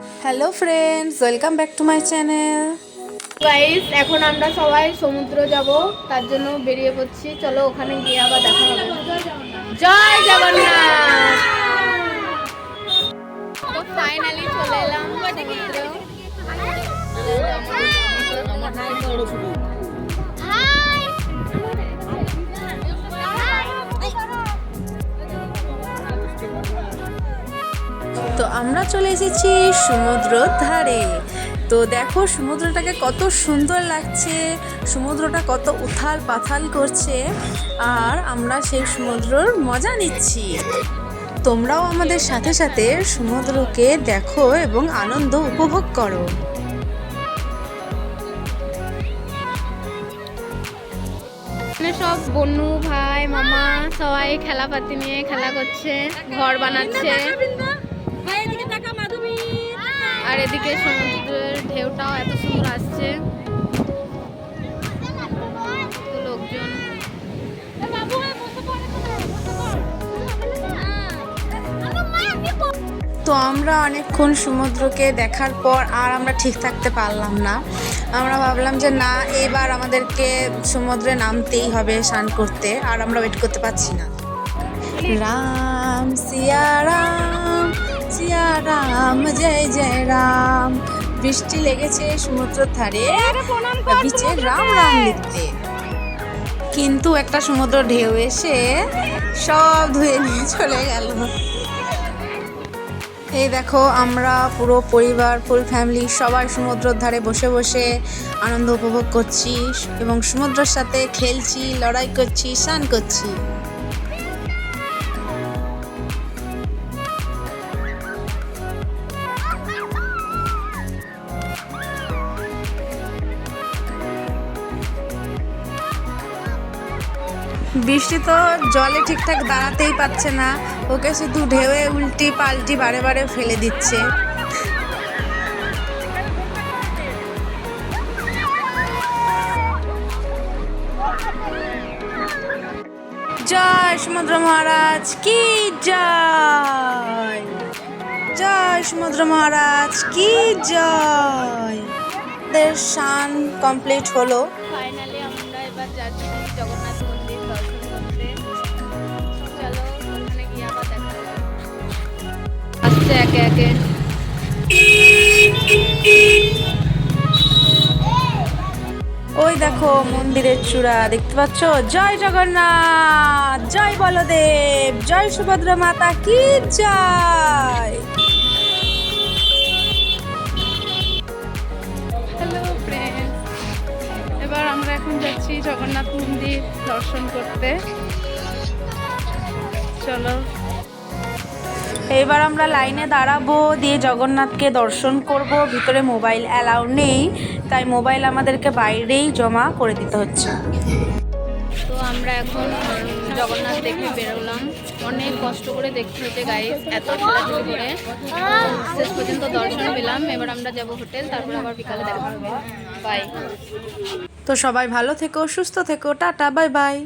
Hello friends, welcome back to my channel. Guys, এখন আমরা সবাই সমুদ্র যাব, তার জন্য বেরিয়ে পড়ছি। চলো ওখানে গিয়ে আবার দেখা হবে। জয় জগন্নাথ। তো ফাইনালি চলে এলাম সমুদ্র। তো আমরা চলে এসেছি সমুদ্রর ধারে। তো দেখো সমুদ্রটাকে কত সুন্দর লাগছে, সমুদ্রটা কত উথাল পাথাল করছে, আর আমরা সেই সমুদ্রর মজা নিচ্ছি। তোমরাও আমাদের সাথে সাথে সমুদ্রকে দেখো এবং আনন্দ উপভোগ করো। সব বনু ভাই মামা সবাই খেলাপাতি নিয়ে খেলা করছে, ঘর বানাচ্ছে। আর এদিকে সমুদ্রের ঢেউটাও এত সুন্দর আসছে। লোকজন তো আমরা অনেকক্ষণ সমুদ্রকে দেখার পর আর আমরা ঠিক থাকতে পারলাম না। আমরা ভাবলাম যে না, এবার আমাদেরকে সমুদ্রে নামতেই হবে স্নান করতে, আর আমরা ওয়েট করতে পারছি না। রাম সিয়া রাম, সিয়া রাম, জয় জয় রাম। বৃষ্টি লেগেছে সমুদ্রের ধারে বিচে রাম রাম লিখতে, কিন্তু একটা সমুদ্র ঢেউ এসে সব ধুয়ে নিয়ে চলে গেল। এই দেখো আমরা পুরো পরিবার, ফুল ফ্যামিলি সবাই সমুদ্রের ধারে বসে বসে আনন্দ উপভোগ করছি এবং সমুদ্রের সাথে খেলছি, লড়াই করছি, স্নান করছি। বৃষ্টি তো জলে ঠিকঠাক দাঁড়াতেই পারছে না, ওকে শুধু ঢেউয়ে উল্টি পাল্টি বারে বারে ফেলে দিচ্ছে। জয় সমুদ্র মহারাজ কি জয়, জয় সমুদ্র মহারাজ কি জয়। আমাদের স্নান কমপ্লিট হলো। ফাইনালি আমরা এবার যাচ্ছি জগন্নাথ মন্দির দর্শন করতে। চলো ওখানে গিয়ে আবার দেখা হবে। আসছে একে একে। ওই দেখো মন্দিরের চূড়া দেখতে পাচ্ছ। জয় জগন্নাথ, জয় বলদেব, জয় সুভদ্রা মাতা কি জয়। হ্যালো ফ্রেন্ডস, এবার আমরা এখন যাচ্ছি জগন্নাথ মন্দির দর্শন করতে। চলো এইবার আমরা লাইনে দাঁড়াবো, দিয়ে জগন্নাথকে দর্শন করব। ভিতরে মোবাইল অ্যালাউ নেই, তাই মোবাইল আমাদেরকে বাইরেই জমা করে দিতে হচ্ছে। তো আমরা এখন জগন্নাথ দেখে বেরোলাম। অনেক কষ্ট করে দেখতে হচ্ছে গাইস, এত ঠেলাঠেলি করে শেষ পর্যন্ত দর্শন পেলাম। এবার আমরা যাব হোটেল, তারপর আবার বিকালে দেখা হবে। বাই। তো সবাই ভালো থেকো, সুস্থ থেকো, টাটা, বাই বাই।